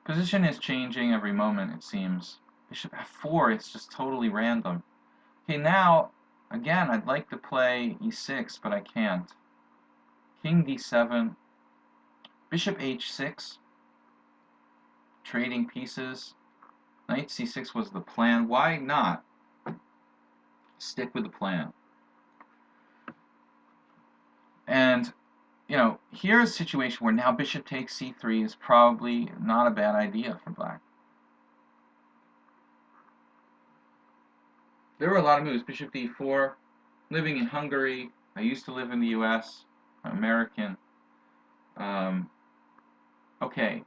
Position is changing every moment, it seems. Bishop f4, it's just totally random. Okay, now, again, I'd like to play e6, but I can't. King d7, bishop h6, trading pieces. Knight c6 was the plan. Why not stick with the plan? And, you know, here's a situation where now bishop takes c3 is probably not a bad idea for black. There were a lot of moves. Bishop d4, living in Hungary. I used to live in the US. I'm American. Okay.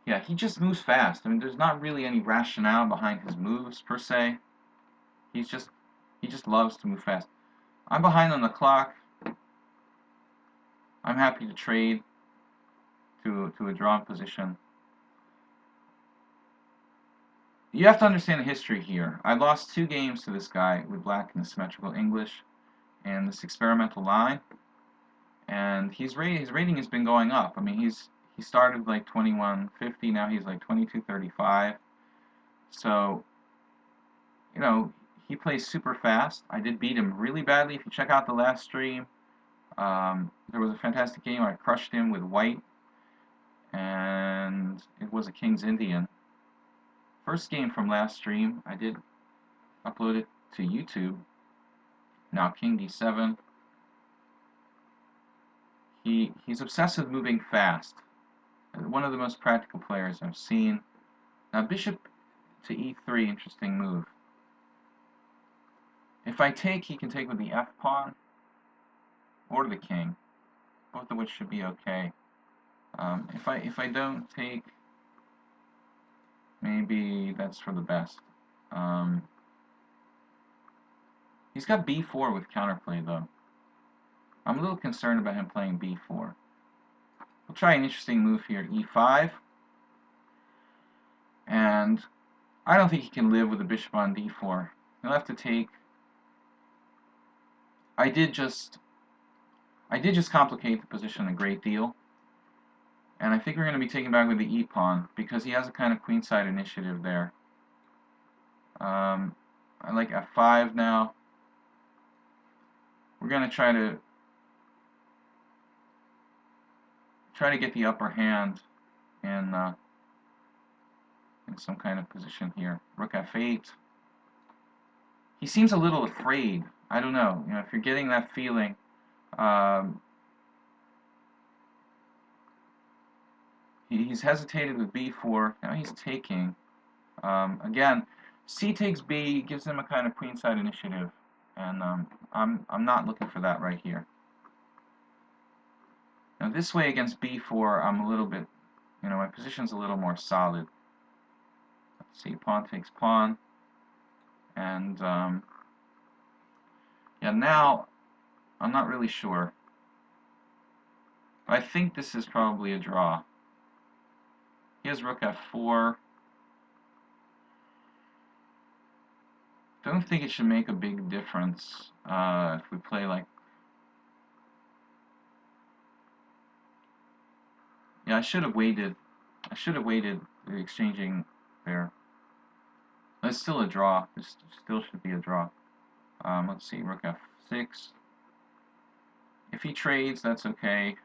Yeah, he just moves fast. I mean, there's not really any rationale behind his moves, per se. He just loves to move fast. I'm behind on the clock. I'm happy to trade to a drawn position. You have to understand the history here. I lost 2 games to this guy with black in the symmetrical English and this experimental line, and his rating has been going up. I mean, he started like 2150, now he's like 2235. So, you know, he plays super fast. I did beat him really badly. If you check out the last stream, there was a fantastic game. I crushed him with white, and it was a King's Indian. First game from last stream, I did upload it to YouTube. Now King d7. He's obsessed with moving fast. One of the most practical players I've seen. Now bishop to e3, interesting move. If I take, he can take with the f-pawn or the king, both of which should be okay. If I don't take, maybe that's for the best. He's got b4 with counterplay though. I'm a little concerned about him playing b4. We'll try an interesting move here, e5. And I don't think he can live with a bishop on d4. He'll have to take. I did just complicate the position a great deal. And I think we're going to be taking back with the e-pawn because he has a kind of queenside initiative there. I like f5 now. We're going to try to get the upper hand in some kind of position here. Rook f8. He seems a little afraid. I don't know. You know, if you're getting that feeling, he's hesitated with b4. Now he's taking. Again, c takes b gives him a kind of queenside initiative, and I'm not looking for that right here. Now this way against b4, I'm a little bit, you know, my position's a little more solid. Let's see, pawn takes pawn, and yeah, now I'm not really sure. I think this is probably a draw. He has rook f4. Don't think it should make a big difference if we play like. Yeah, I should have waited. I should have waited the exchanging there. It's still a draw. This still should be a draw. Let's see, rook f6. If he trades, that's okay.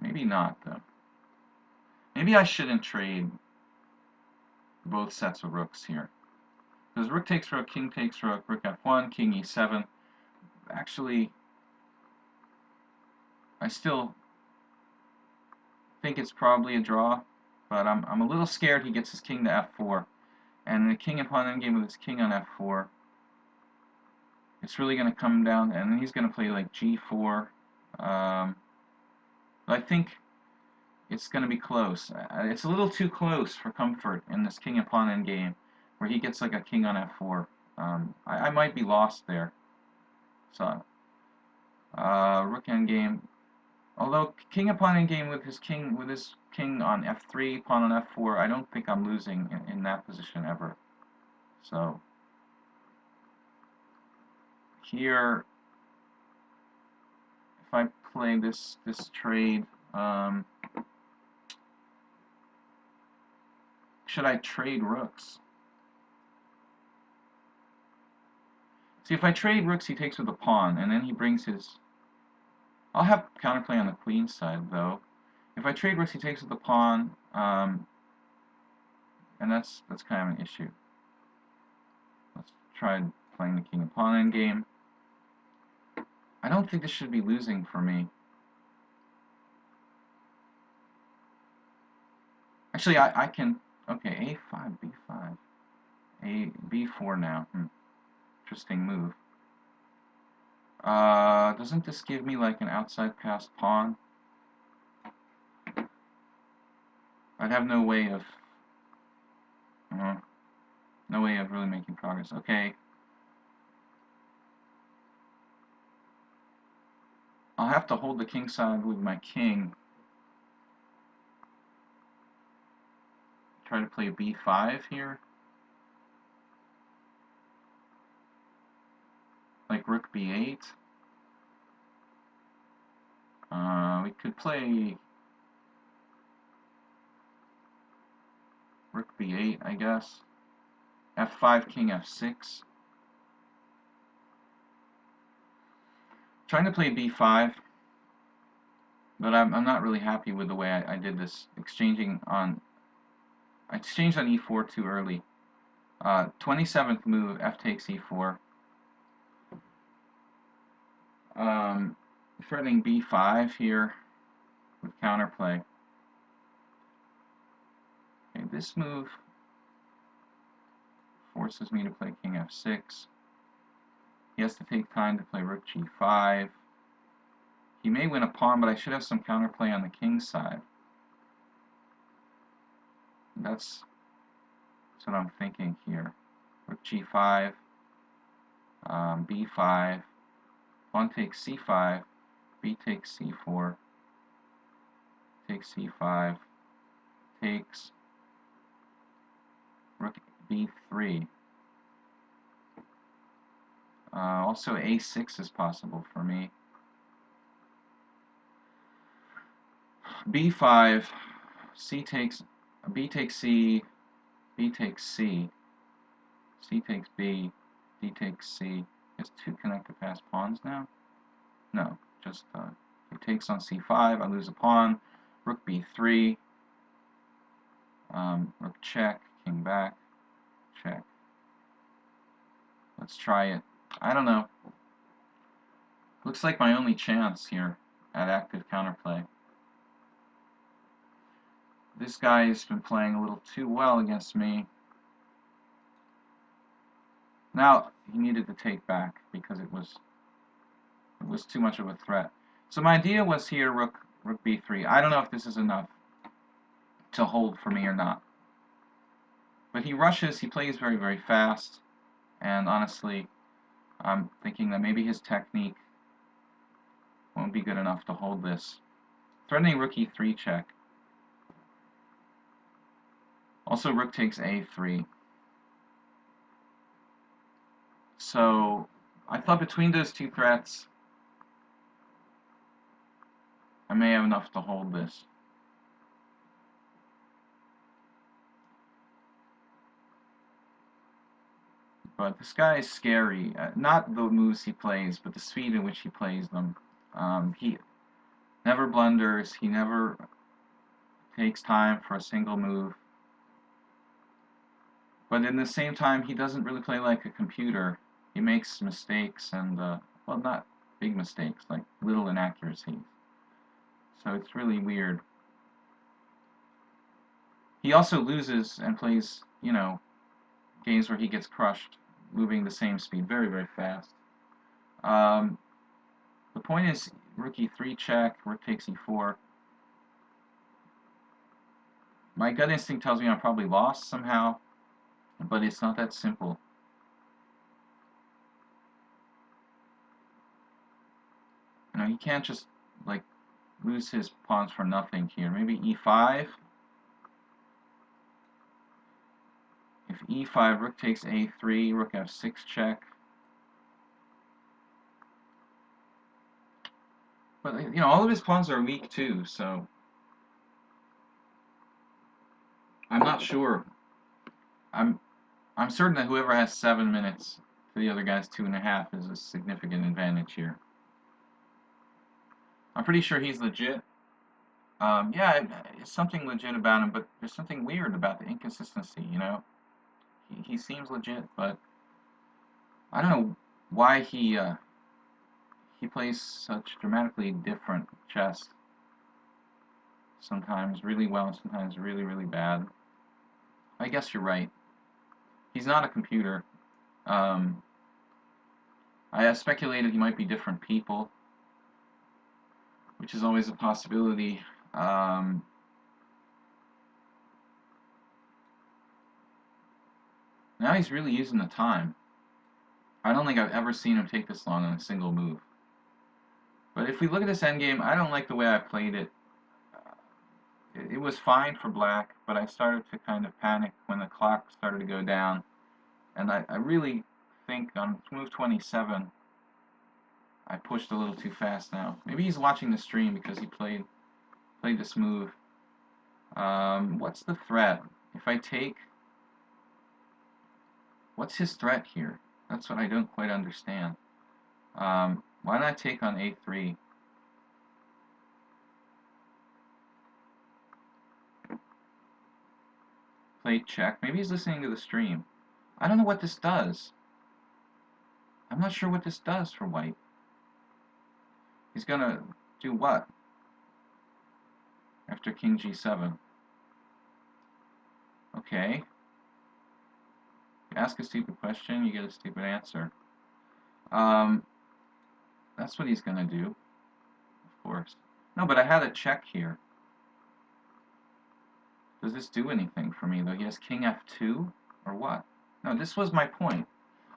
Maybe not, though. Maybe I shouldn't trade both sets of rooks here. Because rook takes rook, king takes rook, rook f1, king e7. Actually, I still think it's probably a draw, but I'm a little scared he gets his king to f4. And the king upon endgame with his king on f4, it's really going to come down, and then he's going to play like g4. I think it's going to be close. It's a little too close for comfort in this king and pawn endgame, where he gets like a king on f4. I might be lost there. So, rook endgame. Although king and pawn endgame with his king on f3, pawn on f4, I don't think I'm losing in that position ever. So here, if I play this trade, should I trade rooks? See, if I trade rooks, he takes with a pawn, and then he brings his... I'll have counterplay on the queen side, though. If I trade rooks, he takes with the pawn, and that's kind of an issue. Let's try playing the king and pawn endgame. I don't think this should be losing for me. Actually, I can... Okay, a5, b5. b4 now. Interesting move. Doesn't this give me like an outside passed pawn? I'd have no way of... no way of really making progress. Okay. I'll have to hold the king side with my king. Try to play b5 here. Like rook b8. We could play rook b8, I guess. f5, king f6. Trying to play b5, but I'm not really happy with the way I did this. I exchanged on e4 too early. 27th move, f takes e4. Threatening b5 here with counterplay. Okay, this move forces me to play king f6. He has to take time to play rook g5. He may win a pawn, but I should have some counterplay on the king side. That's what I'm thinking here. Rook g5, b5, pawn takes c5, b takes c4, takes c5, takes rook b3. Also a6 is possible for me. b5, c takes, b takes c, b takes c, c takes b, d takes c. Has two connected passed pawns now? No, just he takes on c5, I lose a pawn, rook b3, rook check, king back, check. Let's try it. I don't know. Looks like my only chance here at active counterplay. This guy's been playing a little too well against me. Now he needed to take back because it was too much of a threat. So my idea was here rook b3. I don't know if this is enough to hold for me or not. But he rushes, he plays very, very fast, and honestly, I'm thinking that maybe his technique won't be good enough to hold this. Threatening rook e3 check. Also rook takes a3. So I thought between those two threats, I may have enough to hold this. But this guy is scary. Not the moves he plays, but the speed in which he plays them. He never blunders. He never takes time for a single move. But in the same time, he doesn't really play like a computer. He makes mistakes and, well, not big mistakes, like little inaccuracies. So it's really weird. He also loses and plays, you know, games where he gets crushed, moving the same speed very, very fast. The point is, rook e3 check, rook takes e4. My gut instinct tells me I'm probably lost somehow, but it's not that simple. You know, he can't just, like, lose his pawns for nothing here. Maybe e5. If e5, rook takes a3, rook f6 check. But you know, all of his pawns are weak too, so I'm not sure. I'm I'm certain that whoever has 7 minutes to the other guy's 2.5 is a significant advantage here. I'm pretty sure he's legit. Yeah, it's something legit about him, but there's something weird about the inconsistency, you know? He seems legit, but I don't know why he plays such dramatically different chess. Sometimes really well, sometimes really, really bad. I guess you're right. He's not a computer. Um, I speculated he might be different people, which is always a possibility. Now he's really using the time. I don't think I've ever seen him take this long on a single move. But if we look at this endgame, I don't like the way I played it. It was fine for black, but I started to kind of panic when the clock started to go down. And I really think on move 27, I pushed a little too fast now. Maybe he's watching the stream because he played this move. What's the threat? If I take... What's his threat here? That's what I don't quite understand. Why don't I take on a3? Play check. Maybe he's listening to the stream. I don't know what this does. I'm not sure what this does for white. He's gonna do what? After king g7. Okay. You ask a stupid question, you get a stupid answer. That's what he's gonna do, of course. No, but I had a check here. Does this do anything for me, though? He has king f2? Or what? No, this was my point.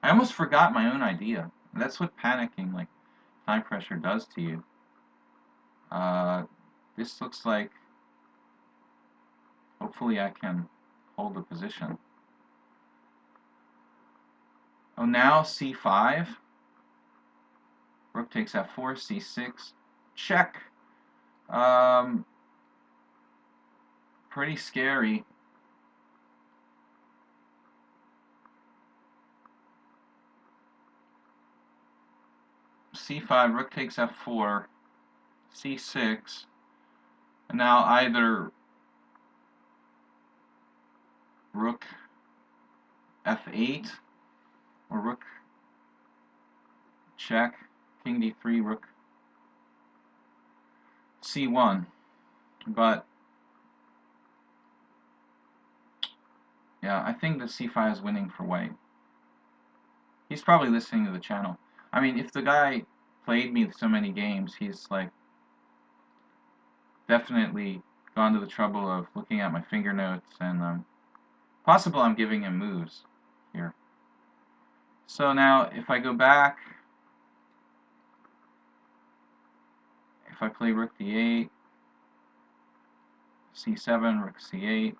I almost forgot my own idea. That's what panicking, like, time pressure does to you. This looks like... Hopefully I can hold the position. Oh, now c5. Rook takes f4, c6. Check. Pretty scary. c5, rook takes f4, c6, and now either rook f8 or rook check, king d3, rook c1. But yeah, I think the c5 is winning for white. He's probably listening to the channel. I mean, if the guy played me so many games, he's like definitely gone to the trouble of looking at my finger notes, and possible I'm giving him moves here. So now if I go back, if I play rook d8, c7, rook c8,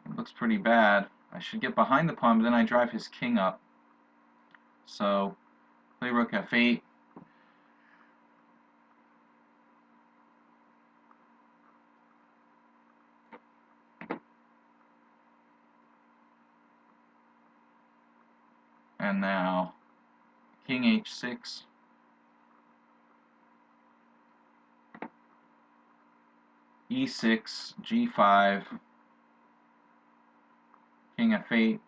it looks pretty bad. I should get behind the pawn, but then I drive his king up. So play rook f8. And now king h6. e6, g5, king f8,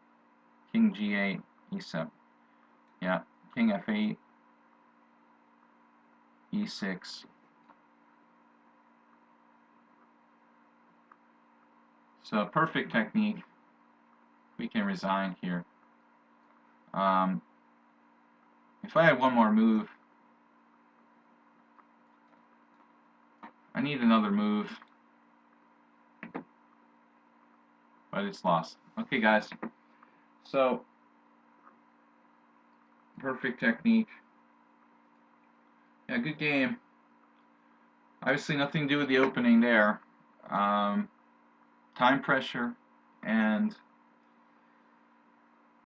king g8, e7. Yeah, king f8, e6. So perfect technique. We can resign here. If I had one more move, I need another move, but it's lost. Okay, guys. So perfect technique. Yeah, good game. Obviously, nothing to do with the opening there. Time pressure and